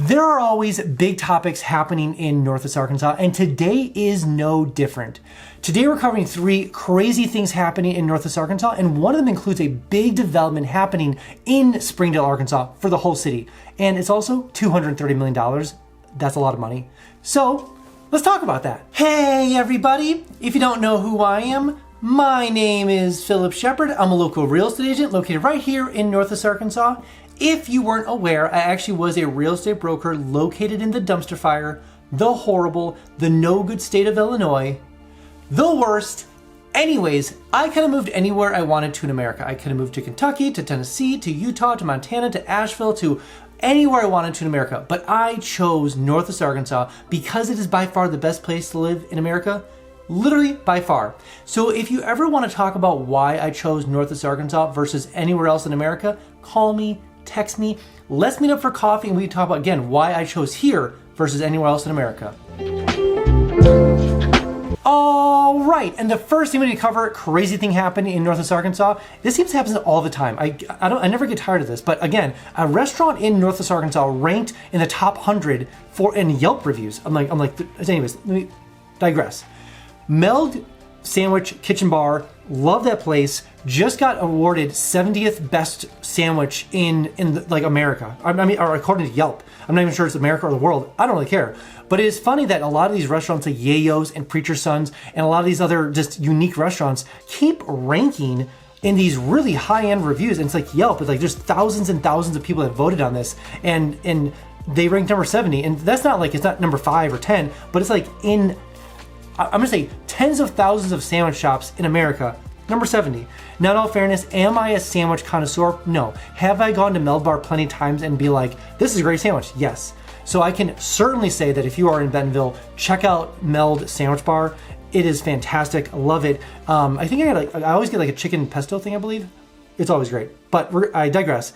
There are always big topics happening in Northwest Arkansas, and today is no different. Today we're covering 3 crazy things happening in Northwest Arkansas, and one of them includes a big development happening in Springdale, Arkansas for the whole city. And it's also $230 million. That's a lot of money. So let's talk about that. Hey everybody, if you don't know who I am, my name is Phillip Shepard. I'm a local real estate agent located right here in Northwest Arkansas. If you weren't aware, I actually was a real estate broker located in the dumpster fire, the horrible, the no good state of Illinois, the worst. Anyways, I could have moved anywhere I wanted to in America. I could have moved to Kentucky, to Tennessee, to Utah, to Montana, to Asheville, to anywhere I wanted to in America. But I chose Northwest Arkansas because it is by far the best place to live in America. Literally by far. So if you ever want to talk about why I chose Northwest Arkansas versus anywhere else in America, call me, text me, let's meet up for coffee and we can talk about, again, why I chose here versus anywhere else in America. All right, and the first thing we need to cover, crazy thing happening in Northwest Arkansas. This seems to happen all the time. I never get tired of this, but again, a restaurant in Northwest Arkansas ranked in the top 100 in Yelp reviews. Anyways, let me digress. Meld Sandwich Kitchen Bar, love that place. Just got awarded 70th best sandwich in America. Or according to Yelp. I'm not even sure it's America or the world. I don't really care. But it is funny that a lot of these restaurants like Yayo's and Preacher's Sons and a lot of these other just unique restaurants keep ranking in these really high-end reviews. And it's like Yelp. It's like there's thousands and thousands of people that voted on this, and they ranked number 70. And that's not like it's not number 5 or 10, but it's like in, I'm gonna say, tens of thousands of sandwich shops in America, number 70. Now, in all fairness, am I a sandwich connoisseur? No. Have I gone to Meld Bar plenty of times and be like, this is a great sandwich? Yes. So I can certainly say that if you are in Bentonville, check out Meld Sandwich Bar. It is fantastic. I love it. I think I always get like a chicken pesto thing, I believe. It's always great. But I digress.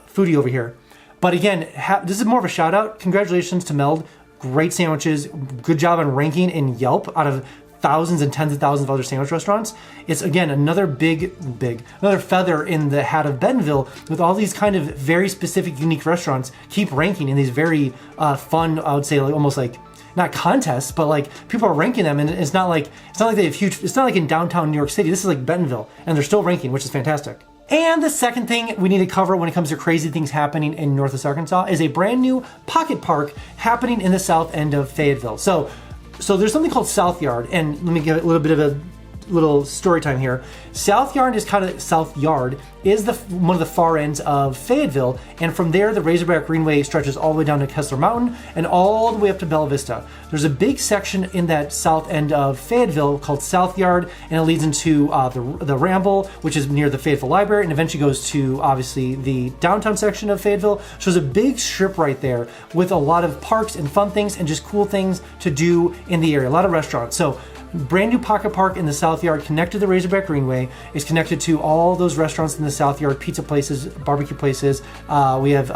Foodie over here. But again, this is more of a shout out. Congratulations to Meld. Great sandwiches, good job on ranking in Yelp out of thousands and tens of thousands of other sandwich restaurants. It's again another another feather in the hat of Bentonville with all these kind of very specific, unique restaurants keep ranking in these very fun, I would say, like almost like not contests, but like people are ranking them, and it's not like they have huge. It's not like in downtown New York City. This is like Bentonville, and they're still ranking, which is fantastic. And the second thing we need to cover when it comes to crazy things happening in Northwest Arkansas is a brand new pocket park happening in the south end of Fayetteville. So there's something called South Yard, and let me give it a little bit of a little story time here. South Yard is one of the far ends of Fayetteville, and from there the Razorback Greenway stretches all the way down to Kessler Mountain and all the way up to Bella Vista. There's a big section in that south end of Fayetteville called South Yard, and it leads into the Ramble, which is near the Fayetteville Library, and eventually goes to obviously the downtown section of Fayetteville. So there's a big strip right there with a lot of parks and fun things and just cool things to do in the area. A lot of restaurants. So brand new pocket park in the South Yard, connected to the Razorback Greenway, is connected to all those restaurants in the South Yard, pizza places, barbecue places. We have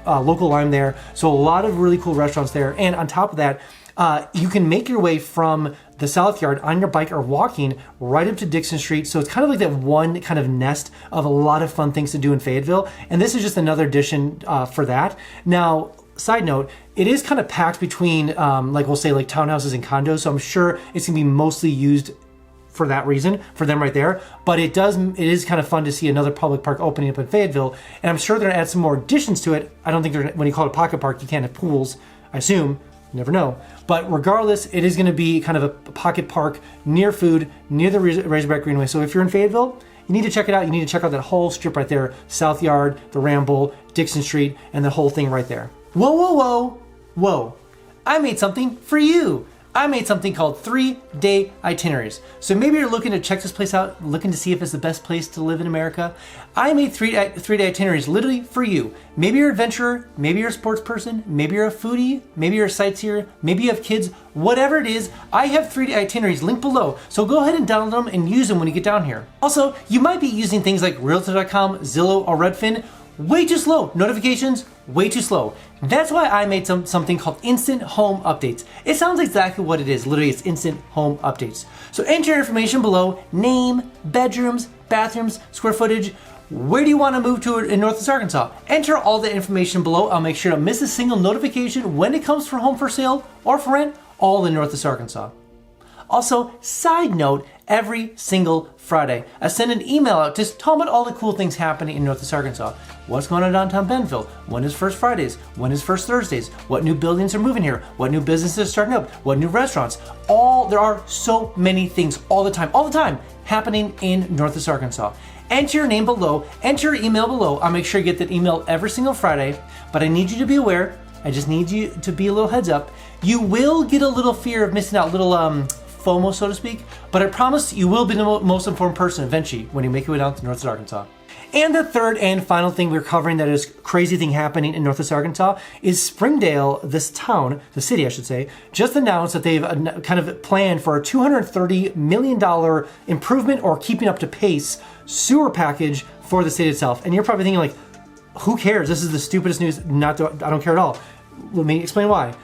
Local Lime there. So a lot of really cool restaurants there. And on top of that, you can make your way from the South Yard on your bike or walking right up to Dixon Street. So it's kind of like that one kind of nest of a lot of fun things to do in Fayetteville. And this is just another addition for that. Now, side note, it is kind of packed between, we'll say like townhouses and condos. So I'm sure it's gonna be mostly used for that reason, for them right there. But it is kind of fun to see another public park opening up in Fayetteville. And I'm sure they're gonna add some more additions to it. I don't think when you call it a pocket park, you can't have pools, I assume. You never know. But regardless, it is gonna be kind of a pocket park near food, near the Razorback Greenway. So if you're in Fayetteville, you need to check it out. You need to check out that whole strip right there. South Yard, the Ramble, Dixon Street, and the whole thing right there. Whoa, whoa, whoa, whoa. I made something for you. I made something called 3-day itineraries. So maybe you're looking to check this place out, looking to see if it's the best place to live in America. I made 3-day itineraries literally for you. Maybe you're an adventurer, maybe you're a sports person, maybe you're a foodie, maybe you're a sightseer, maybe you have kids, whatever it is, I have 3-day itineraries linked below. So go ahead and download them and use them when you get down here. Also, you might be using things like Realtor.com, Zillow, or Redfin. Way too slow. Notifications, way too slow. That's why I made something called Instant Home Updates. It sounds exactly what it is. Literally, it's Instant Home Updates. So enter your information below, name, bedrooms, bathrooms, square footage, Where do you want to move to in Northwest Arkansas? Enter all the information below. I'll make sure to miss a single notification when it comes for home for sale or for rent, all in Northwest Arkansas. Also, side note, every single Friday, I send an email out just talking about all the cool things happening in Northwest Arkansas. What's going on downtown Bentonville? When is First Fridays? When is First Thursdays? What new buildings are moving here? What new businesses are starting up? What new restaurants? There are so many things all the time happening in Northwest Arkansas. Enter your name below, enter your email below. I'll make sure you get that email every single Friday, but I need you to be aware. I just need you to be a little heads up. You will get a little fear of missing out, little FOMO, so to speak, but I promise you will be the most informed person eventually when you make your way down to Northwest Arkansas. And the third and final thing we're covering that is crazy thing happening in Northwest Arkansas is Springdale, this town, the city I should say, just announced that they've kind of planned for a $230 million improvement or keeping up to pace sewer package for the city itself. And you're probably thinking like, who cares? This is the stupidest news. I don't care at all. Let me explain why.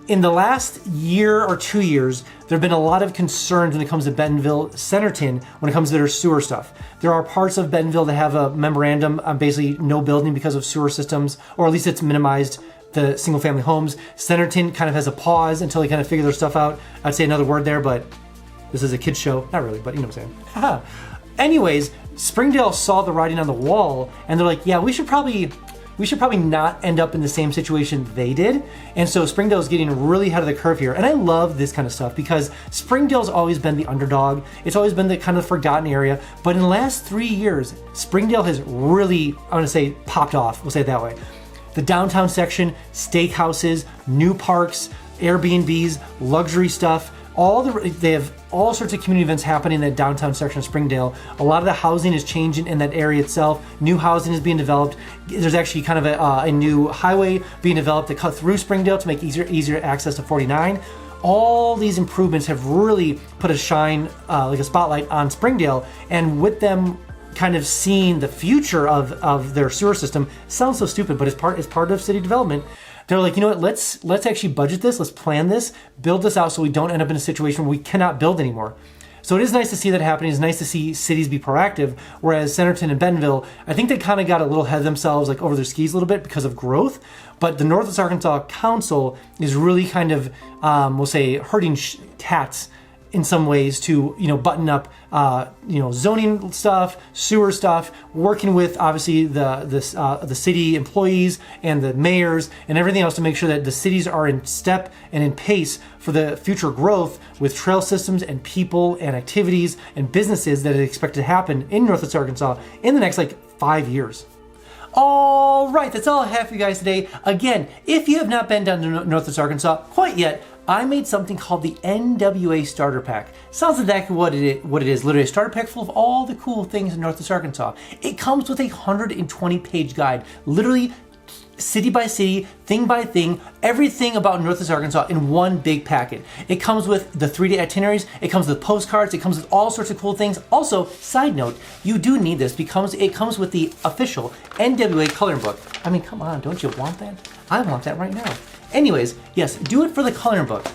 In the last year or 2 years, there have been a lot of concerns when it comes to Bentonville, Centerton, when it comes to their sewer stuff. There are parts of Bentonville that have a memorandum on basically no building because of sewer systems, or at least it's minimized the single family homes. Centerton kind of has a pause until they kind of figure their stuff out. I'd say another word there, but this is a kid's show. Not really, but you know what I'm saying. Anyways, Springdale saw the writing on the wall and they're like, yeah, we should probably not end up in the same situation they did. And so Springdale's getting really ahead of the curve here. And I love this kind of stuff because Springdale's always been the underdog. It's always been the kind of forgotten area. But in the last 3 years, Springdale has really, I want to say, popped off. We'll say it that way. The downtown section, steakhouses, new parks, Airbnbs, luxury stuff, they have all sorts of community events happening in that downtown section of Springdale. A lot of the housing is changing in that area itself. New housing is being developed. There's actually kind of a new highway being developed to cut through Springdale to make easier access to 49. All these improvements have really put a shine, like a spotlight on Springdale, and with them kind of seeing the future of their sewer system, sounds so stupid, but it's part of city development. They're like, you know what, let's actually budget this, let's plan this, build this out so we don't end up in a situation where we cannot build anymore. So it is nice to see that happening. It's nice to see cities be proactive, whereas Centerton and Bentonville, I think they kind of got a little ahead of themselves, like over their skis a little bit because of growth. But the Northwest Arkansas Council is really kind of, we'll say, hurting cats in some ways to, button up, zoning stuff, sewer stuff, working with obviously the city employees and the mayors and everything else to make sure that the cities are in step and in pace for the future growth with trail systems and people and activities and businesses that are expected to happen in Northwest Arkansas in the next 5 years. All right, that's all I have for you guys today. Again, if you have not been down to Northwest Arkansas quite yet, I made something called the NWA Starter Pack. Sounds exactly what it is. Literally a starter pack full of all the cool things in Northwest Arkansas. It comes with a 120-page guide, literally city by city, thing by thing, everything about Northwest Arkansas in one big packet. It comes with the 3-day itineraries, it comes with postcards, it comes with all sorts of cool things. Also, side note, you do need this because it comes with the official NWA coloring book. I mean, come on, don't you want that? I want that right now. Anyways, yes, do it for the coloring book.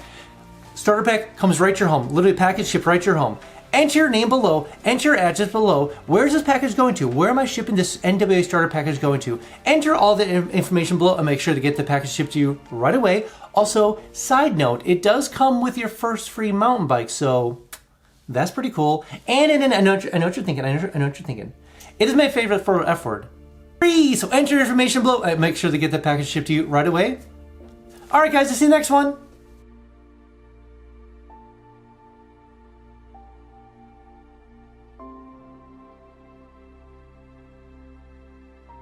Starter pack comes right to your home. Literally package shipped right to your home. Enter your name below, enter your address below. Where is this package going to? Where am I shipping this NWA starter package going to? Enter all the information below and make sure to get the package shipped to you right away. Also, side note, it does come with your first free mountain bike, so that's pretty cool. And I know what you're thinking. I know what you're thinking. It is my favorite for F word. Free! So enter your information below and make sure to get the package shipped to you right away. All right, guys, I'll see you next one.